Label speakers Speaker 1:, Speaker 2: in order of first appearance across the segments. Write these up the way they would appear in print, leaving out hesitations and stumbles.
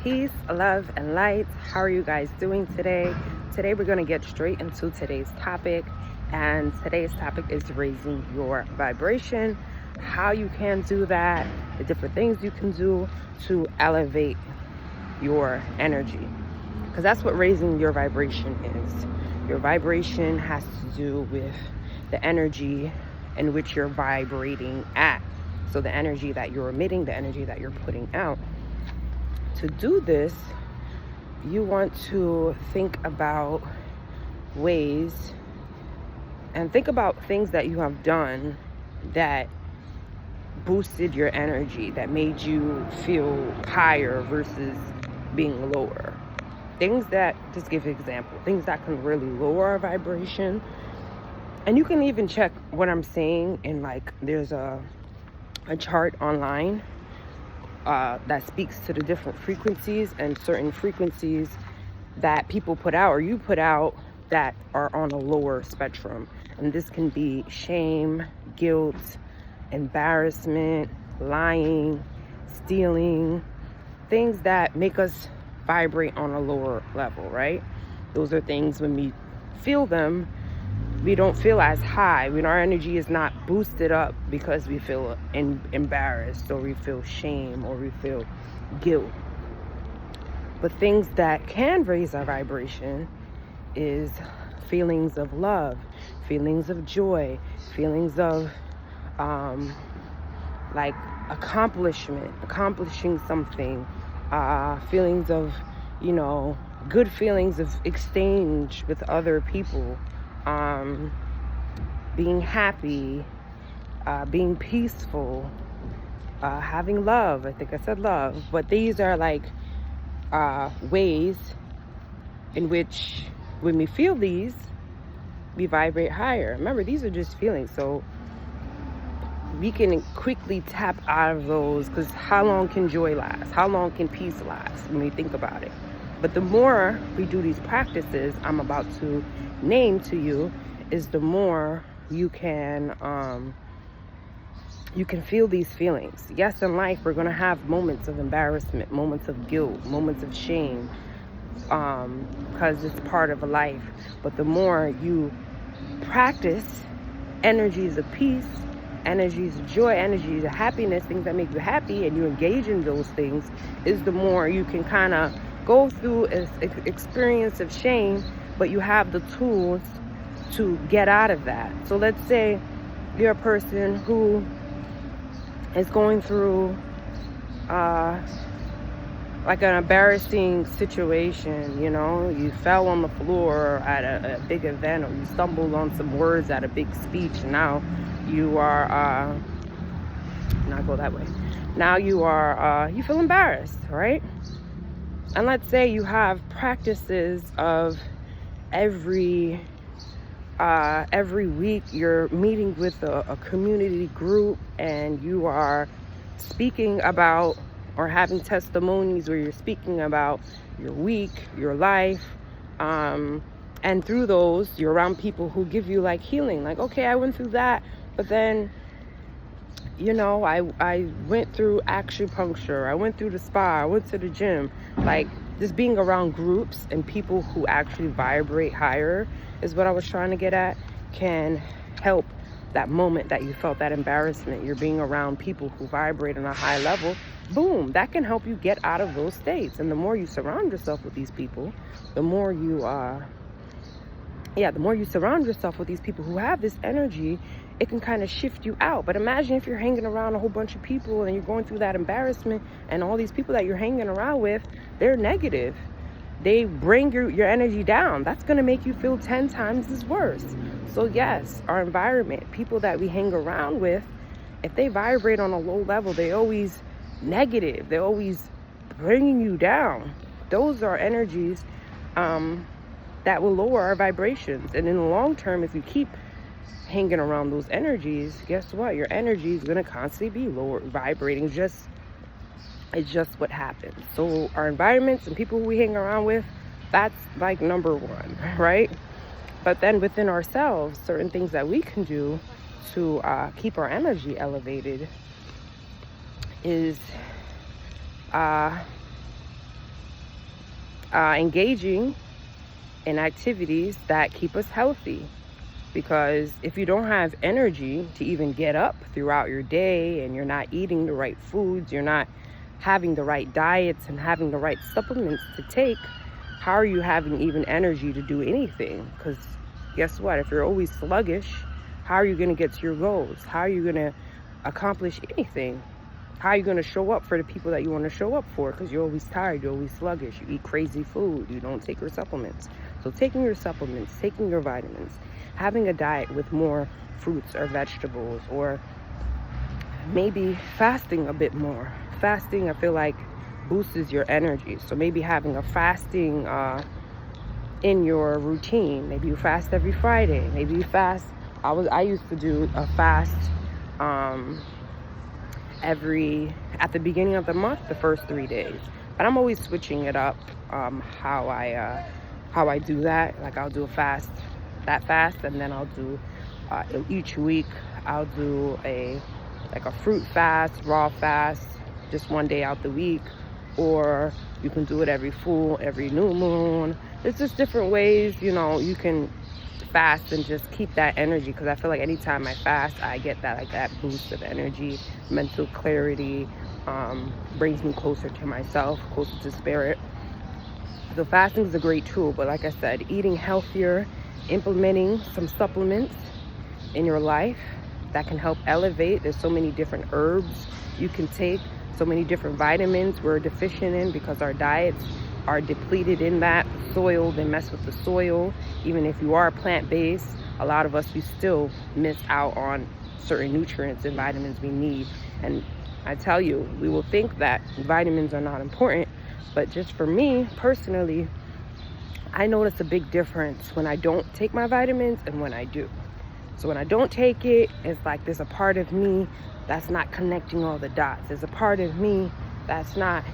Speaker 1: Peace, love, and light. How are you guys doing today? Today we're going to get straight into today's topic. And today's topic is raising your vibration, how you can do that, the different things you can do to elevate your energy. Because that's what raising your vibration is. Your vibration has to do with the energy in which you're vibrating at. So the energy that you're emitting, the energy that you're putting out. To do this, you want to think about ways and think about things that you have done that boosted your energy, that made you feel higher versus being lower. Things that, just give an example, things that can really lower our vibration. And you can even check what I'm saying in, like, there's a chart online that speaks to the different frequencies and certain frequencies that people put out or you put out that are on a lower spectrum. And this can be shame, guilt, embarrassment, lying, stealing, things that make us vibrate on a lower level, right? Those are things when we feel them, we don't feel as high. When our energy is not boosted up because we feel embarrassed or we feel shame or we feel guilt. But things that can raise our vibration is feelings of love, feelings of joy, feelings of like accomplishing something, feelings of, good feelings of exchange with other people. Being happy, being peaceful, having love. I think I said love, but these are like ways in which when we feel these, we vibrate higher. Remember, these are just feelings, so we can quickly tap out of those, because how long can joy last? How long can peace last when we think about it? But the more we do these practices I'm about to name to you, is the more you can feel these feelings. Yes, in life we're going to have moments of embarrassment, moments of guilt, moments of shame, because it's part of a life. But the more you practice energies of peace, energies of joy, energies of happiness, things that make you happy, and you engage in those things, is the more you can kind of go through an experience of shame, but you have the tools to get out of that. So let's say you're a person who is going through like an embarrassing situation, you fell on the floor at a big event, or you stumbled on some words at a big speech, and now you are not go that way. Now you feel embarrassed, right? And let's say you have practices of every week you're meeting with a community group, and you are speaking about or having testimonies where you're speaking about your week, your life, and through those you're around people who give you like healing, like, okay, I went through that, but then I went through acupuncture, I went through the spa, I went to the gym. Like, just being around groups and people who actually vibrate higher is what I was trying to get at, can help that moment that you felt that embarrassment. You're being around people who vibrate on a high level. Boom, that can help you get out of those states. And the more you surround yourself with these people, the more you surround yourself with these people who have this energy, it can kind of shift you out. But imagine if you're hanging around a whole bunch of people and you're going through that embarrassment, and all these people that you're hanging around with, they're negative. They bring your energy down. That's going to make you feel 10 times as worse. So yes, our environment, people that we hang around with, if they vibrate on a low level, they're always negative. They're always bringing you down. Those are energies that will lower our vibrations. And in the long term, if you keep hanging around those energies, guess what? Your energy is going to constantly be lower vibrating. It's just what happens. So our environments and people who we hang around with, that's like number one, right? But then within ourselves, certain things that we can do to keep our energy elevated is engaging in activities that keep us healthy. Because if you don't have energy to even get up throughout your day, and you're not eating the right foods, you're not having the right diets and having the right supplements to take, how are you having even energy to do anything? Because guess what? If you're always sluggish, how are you going to get to your goals? How are you going to accomplish anything? How are you going to show up for the people that you want to show up for? Because you're always tired, you're always sluggish, you eat crazy food, you don't take your supplements. So taking your supplements, taking your vitamins, having a diet with more fruits or vegetables, or maybe fasting a bit more. Fasting, I feel like, boosts your energy. So maybe having a fasting in your routine. Maybe you fast every Friday. Maybe you fast. I used to do a fast at the beginning of the month, the first 3 days. But I'm always switching it up. How I do that. Like I'll do that fast, and then I'll do each week I'll do a fruit fast, raw fast, just one day out the week. Or you can do it every new moon. There's just different ways, you can fast and just keep that energy. Because I feel like anytime I fast, I get that boost of energy, mental clarity, brings me closer to myself, closer to spirit. So fasting is a great tool. But like I said, eating healthier, implementing some supplements in your life that can help elevate. There's so many different herbs you can take, so many different vitamins we're deficient in because our diets are depleted in that. Soil, they mess with the soil. Even if you are plant-based, a lot of us, we still miss out on certain nutrients and vitamins we need. And I tell you, we will think that vitamins are not important, but just for me personally, I notice a big difference when I don't take my vitamins and when I do. So when I don't take it, it's like there's a part of me that's not connecting all the dots. There's a part of me that's not,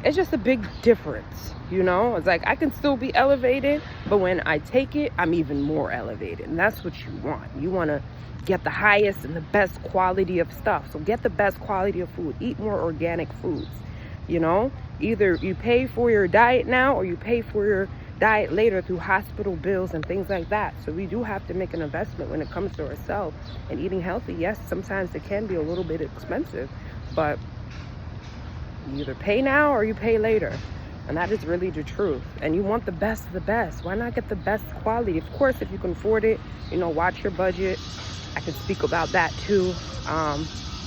Speaker 1: it's just a big difference, It's like I can still be elevated, but when I take it, I'm even more elevated. And that's what you want. You want to get the highest and the best quality of stuff. So get the best quality of food. Eat more organic foods, Either you pay for your diet now or you pay for your diet later through hospital bills and things like that. So we do have to make an investment when it comes to ourselves. And eating healthy, yes, sometimes it can be a little bit expensive, but you either pay now or you pay later. And that is really the truth. And you want the best of the best. Why not get the best quality? Of course, if you can afford it, watch your budget. I can speak about that too.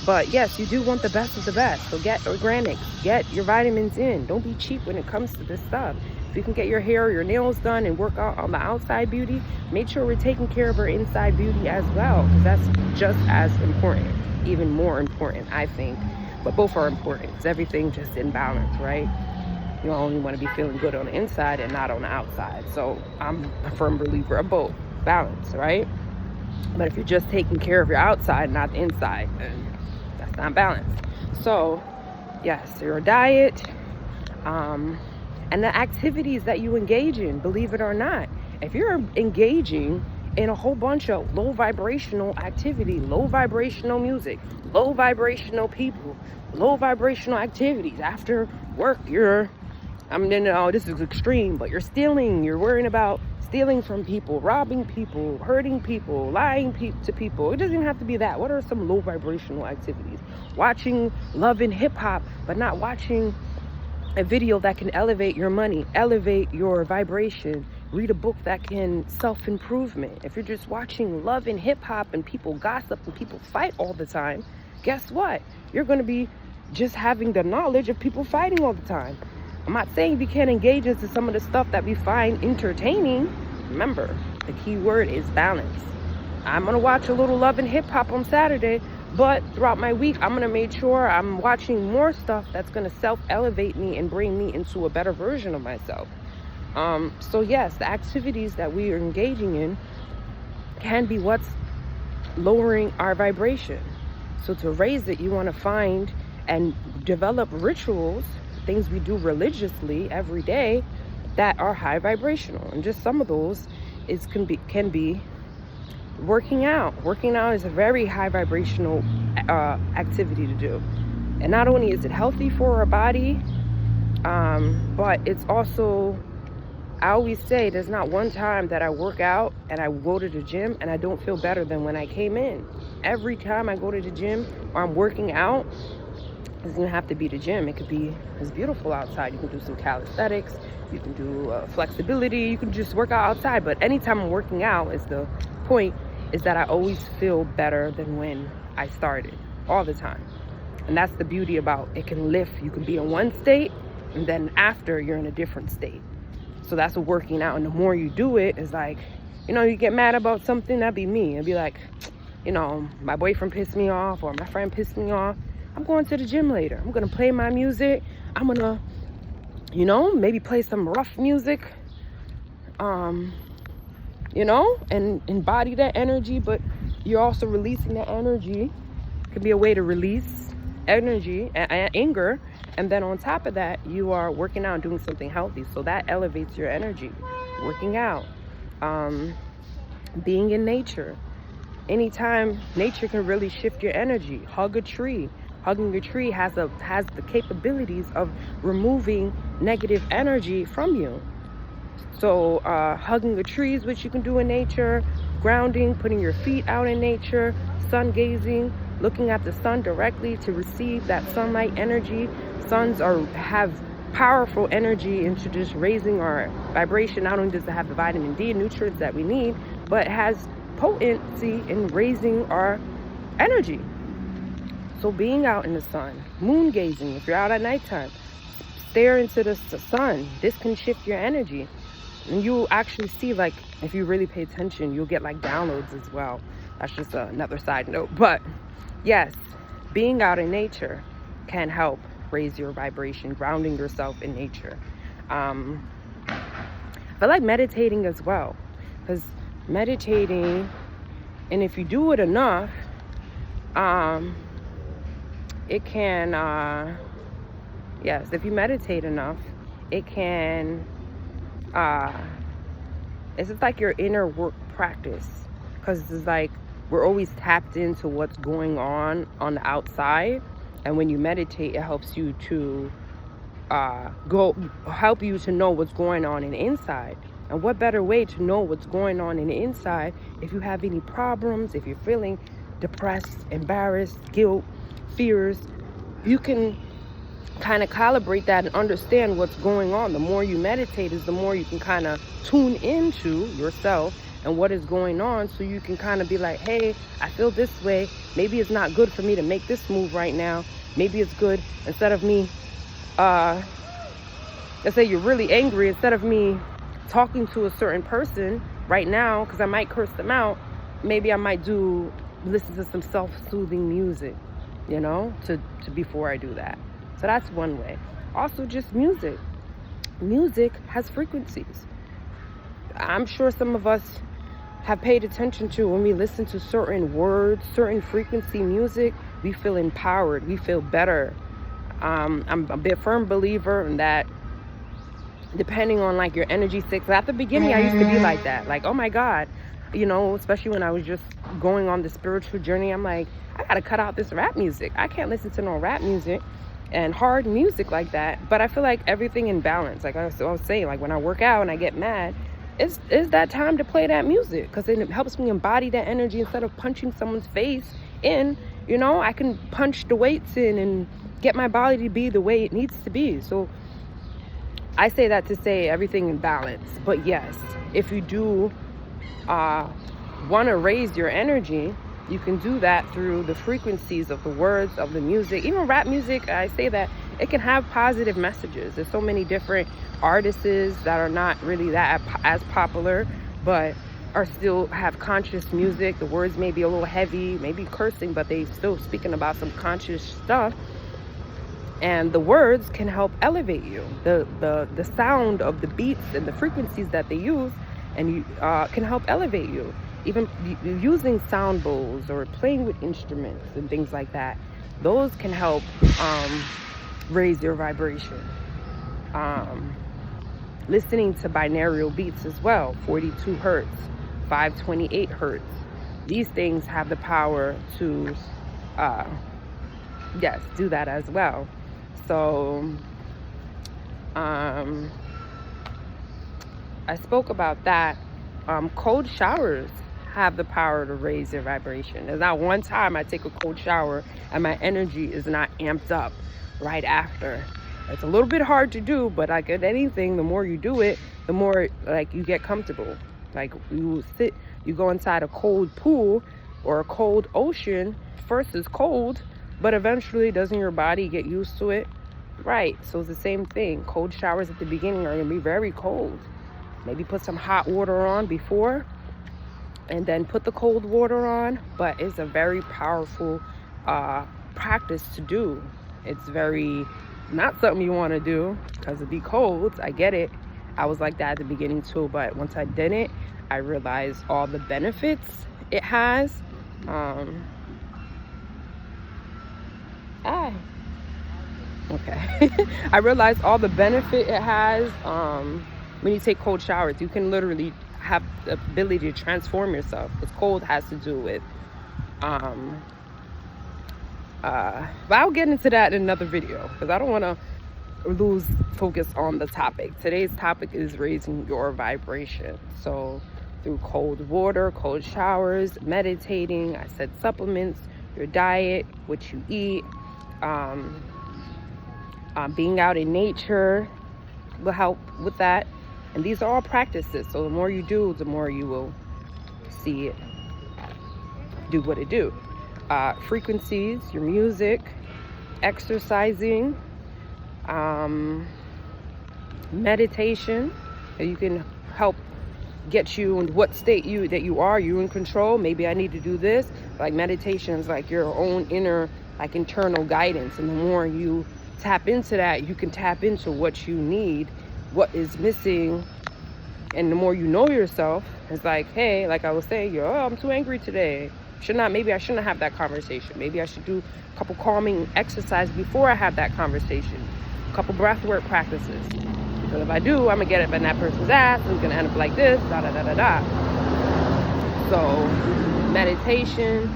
Speaker 1: But yes, you do want the best of the best. So get organic, get your vitamins in. Don't be cheap when it comes to this stuff. If you can get your hair or your nails done and work out on the outside beauty, make sure we're taking care of our inside beauty as well, because that's just as important, even more important, I think. But both are important, because everything just in balance, right? You only want to be feeling good on the inside and not on the outside. So I'm a firm believer of both, balance, right? But if you're just taking care of your outside, not the inside, then that's not balanced. So yes, your diet, and the activities that you engage in, believe it or not. If you're engaging in a whole bunch of low vibrational activity, low vibrational music, low vibrational people, low vibrational activities, after work this is extreme, but you're stealing, you're worrying about stealing from people, robbing people, hurting people, lying to people. It doesn't even have to be that. What are some low vibrational activities? Watching Love and Hip Hop, but not watching a video that can elevate your money, elevate your vibration. Read a book that can self-improvement. If you're just watching Love and Hip Hop and people gossip and people fight all the time, guess what? You're going to be just having the knowledge of people fighting all the time. I'm not saying you can't engage into some of the stuff that we find entertaining. Remember, the key word is balance. I'm going to watch a little Love and Hip Hop on Saturday, but throughout my week, I'm going to make sure I'm watching more stuff that's going to self-elevate me and bring me into a better version of myself. So yes, the activities that we are engaging in can be what's lowering our vibration. So to raise it, you want to find and develop rituals, things we do religiously every day that are high vibrational. And just some of those can be working out. Working out is a very high vibrational activity to do. And not only is it healthy for our body, But it's also, I always say there's not one time that I work out and I go to the gym and I don't feel better than when I came in. Every time I go to the gym or I'm working out, it doesn't have to be the gym. It could be, it's beautiful outside. You can do some calisthenics, you can do flexibility, you can just work out outside. But anytime I'm working out, is the point, is that I always feel better than when I started, all the time. And that's the beauty about it. Can lift. You can be in one state and then after you're in a different state. So that's what working out. And the more you do it, is like, you know, you get mad about something, that'd be me. It'd be like, you know, my boyfriend pissed me off or my friend pissed me off. I'm going to the gym later. I'm going to play my music. I'm going to, you know, maybe play some rough music, you know, and embody that energy. But you're also releasing that energy. It could be a way to release energy and anger. And then on top of that, you are working out and doing something healthy. So that elevates your energy. Working out, being in nature. Anytime, nature can really shift your energy. Hug a tree. Hugging a tree has the capabilities of removing negative energy from you. So hugging a tree is what you can do in nature. Grounding, putting your feet out in nature. Sun gazing, looking at the sun directly to receive that sunlight energy. Suns have powerful energy into just raising our vibration. Not only does it have the vitamin D and nutrients that we need, but it has potency in raising our energy. So being out in the sun, moon gazing, if you're out at nighttime, stare into the sun. This can shift your energy. And you'll actually see, like, if you really pay attention, you'll get like downloads as well. That's just another side note. But yes, being out in nature can help raise your vibration, grounding yourself in nature. I feel like meditating as well, because meditating, and if you do it enough, it can, yes, if you meditate enough, it can, it's just like your inner work practice, because it's like we're always tapped into what's going on the outside, and when you meditate, it helps you to help you to know what's going on in the inside. And what better way to know what's going on in the inside? If you have any problems, if you're feeling depressed, embarrassed, guilt, fears, you can kind of calibrate that and understand what's going on. The more you meditate is the more you can kind of tune into yourself and what is going on, so you can kind of be like, hey, I feel this way. Maybe it's not good for me to make this move right now. Maybe it's good, instead of me, let's say you're really angry, instead of me talking to a certain person right now, because I might curse them out, maybe I might listen to some self-soothing music, you know, to before I do that. So that's one way. Also, just music. Music has frequencies. I'm sure some of us have paid attention to when we listen to certain words, certain frequency music, we feel empowered, we feel better. I'm a bit firm believer in that, depending on like your energy state. At the beginning, I used to be like that, like, oh my God, you know, especially when I was just going on the spiritual journey. I'm like, I gotta cut out this rap music. I can't listen to no rap music and hard music like that. But I feel like everything in balance. Like I was saying, like when I work out and I get mad, it's that time to play that music, because it helps me embody that energy. Instead of punching someone's face in, you know, I can punch the weights in and get my body to be the way it needs to be. So I say that to say everything in balance. But yes, if you do want to raise your energy, you can do that through the frequencies of the words of the music. Even rap music, I say that it can have positive messages. There's so many different artists that are not really that as popular, but are still have conscious music. The words may be a little heavy, maybe cursing, but they still speaking about some conscious stuff. And the words can help elevate you. The sound of the beats and the frequencies that they use, and you can help elevate you. Even using sound bowls or playing with instruments and things like that, those can help raise your vibration. Listening to binaural beats as well, 42 hertz, 528 hertz. These things have the power to, yes, do that as well. So I spoke about that. Cold showers have the power to raise your vibration. There's not one time I take a cold shower and my energy is not amped up right after. It's a little bit hard to do, but like at anything, the more you do it, the more like you get comfortable. Like you go inside a cold pool or a cold ocean. First it's cold, but eventually doesn't your body get used to it? Right, so it's the same thing. Cold showers at the beginning are gonna be very cold. Maybe put some hot water on before and then put the cold water on, but it's a very powerful practice to do. It's very not something you want to do because it'd be cold. I get it. I was like that at the beginning too, but once I did it, I realized all the benefits it has. Okay. I realized all the benefit it has when you take cold showers. You can literally have the ability to transform yourself, because cold has to do with but I'll get into that in another video because I don't want to lose focus on the topic. Today's topic is raising your vibration. So through cold water, cold showers, meditating, I said supplements, your diet, what you eat, being out in nature will help with that. And these are all practices. So the more you do, the more you will see it do what it do. Frequencies, your music, exercising, meditation. You can help get you in what state that you are. You in control. Maybe I need to do this. Like meditation is like your own inner, like internal guidance. And the more you tap into that, you can tap into what you need, what is missing. And the more you know yourself, it's like, hey, like I was saying, I'm too angry today. Maybe I shouldn't have that conversation. Maybe I should do a couple calming exercise before I have that conversation. A couple breath work practices. Because if I do, I'm gonna get up in that person's ass. I'm gonna end up like this, da da da da da. So meditation,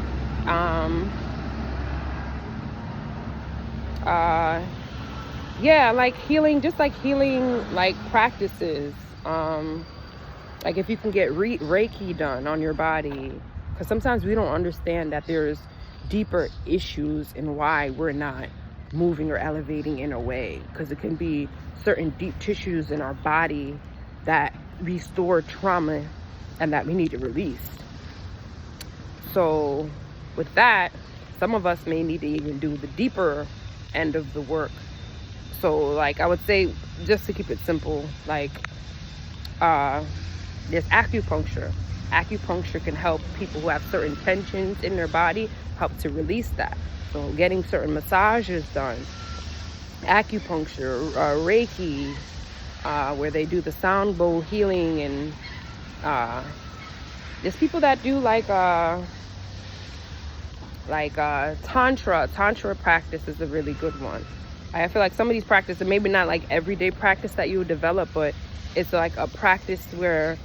Speaker 1: yeah, like healing, just like healing, like practices. Like if you can get Reiki done on your body, because sometimes we don't understand that there's deeper issues in why we're not moving or elevating in a way, because it can be certain deep tissues in our body that restore trauma and that we need to release. So with that, some of us may need to even do the deeper end of the work. So like I would say, just to keep it simple, like there's acupuncture. Acupuncture can help people who have certain tensions in their body, help to release that. So getting certain massages done, acupuncture, Reiki, where they do the sound bowl healing, and there's people that do like tantra practice is a really good one. I feel like some of these practices, maybe not like everyday practice that you would develop, but it's like a practice where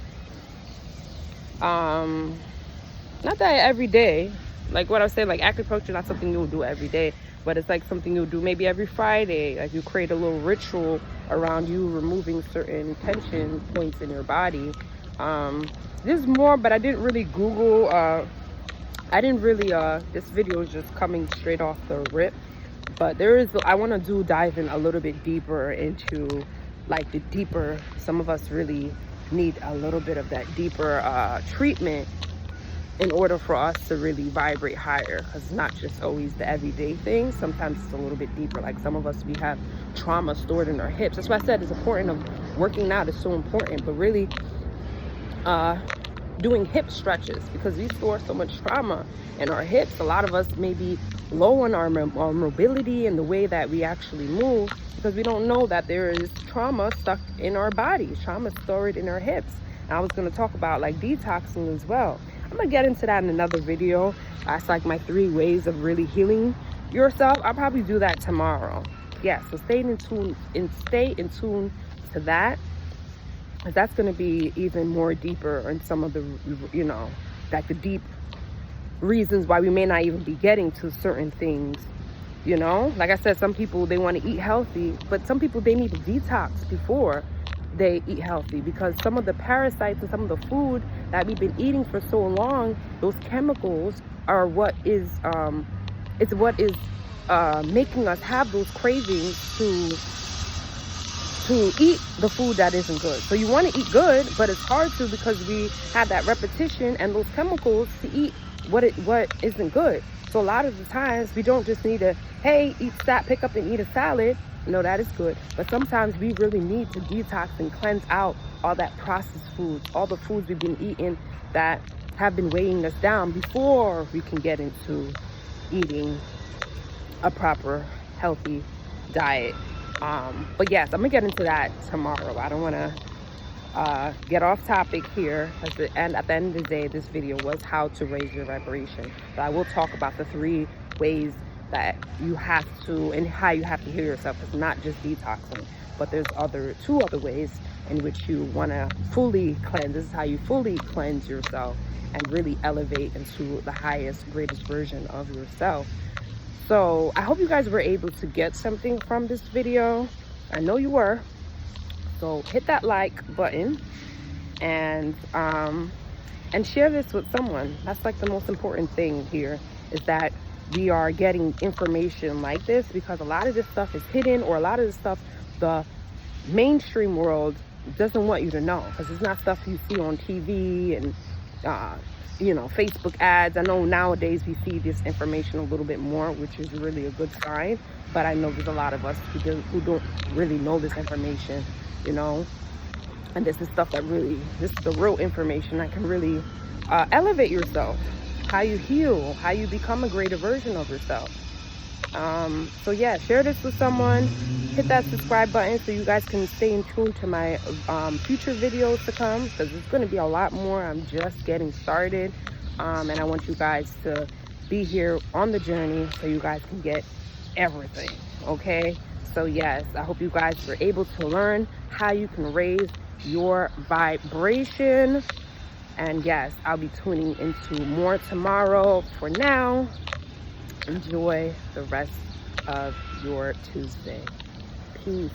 Speaker 1: not that every day, like what I was saying, like acupuncture, not something you'll do every day, but it's like something you'll do maybe every Friday. Like you create a little ritual around you removing certain tension points in your body. There's more, but I didn't really Google. This video is just coming straight off the rip. But I want to dive in a little bit deeper into like the deeper. Some of us really need a little bit of that deeper treatment in order for us to really vibrate higher, because it's not just always the everyday thing. Sometimes it's a little bit deeper. Like some of us, we have trauma stored in our hips. That's why I said it's important of working out is so important, but really doing hip stretches, because we store so much trauma in our hips. A lot of us may be low on our mobility and the way that we actually move, because we don't know that there is trauma stuck in our bodies, trauma stored in our hips. And I was going to talk about like detoxing as well. I'm going to get into that in another video. That's like my 3 ways of really healing yourself. I'll probably do that tomorrow. Yeah, so stay in tune to that, because that's going to be even more deeper in some of the, like the deep reasons why we may not even be getting to certain things You know, like I said, some people, they want to eat healthy, but some people, they need to detox before they eat healthy, because some of the parasites and some of the food that we've been eating for so long, those chemicals are what is making us have those cravings to eat the food that isn't good. So you want to eat good, but it's hard to, because we have that repetition and those chemicals to eat what isn't good. So a lot of the times we don't just need to, hey, pick up and eat a salad. No, that is good. But sometimes we really need to detox and cleanse out all that processed foods, all the foods we've been eating that have been weighing us down, before we can get into eating a proper healthy diet. But yes, I'm gonna get into that tomorrow. I don't want to get off topic here, and at the end of the day, this video was how to raise your vibration. But I will talk about the 3 ways that you have to, and how you have to heal yourself. It's not just detoxing, but there's 2 other ways in which you want to fully cleanse. This is how you fully cleanse yourself and really elevate into the highest, greatest version of yourself. So I hope you guys were able to get something from this video. I know you were. So hit that like button and share this with someone. That's like the most important thing here, is that we are getting information like this, because a lot of this stuff is hidden, or a lot of this stuff the mainstream world doesn't want you to know, because it's not stuff you see on TV and you know, Facebook ads. I know nowadays we see this information a little bit more, which is really a good sign, but I know there's a lot of us who don't really know this information, you know. And this is stuff that really, this is the real information that can really elevate yourself, how you heal, how you become a greater version of yourself. So yeah, share this with someone, hit that subscribe button so you guys can stay in tune to my future videos to come, because it's going to be a lot more. I'm just getting started, and I want you guys to be here on the journey so you guys can get everything. Okay, so yes, I hope you guys were able to learn how you can raise your vibration. And yes, I'll be tuning into more tomorrow. For now, enjoy the rest of your Tuesday. Peace.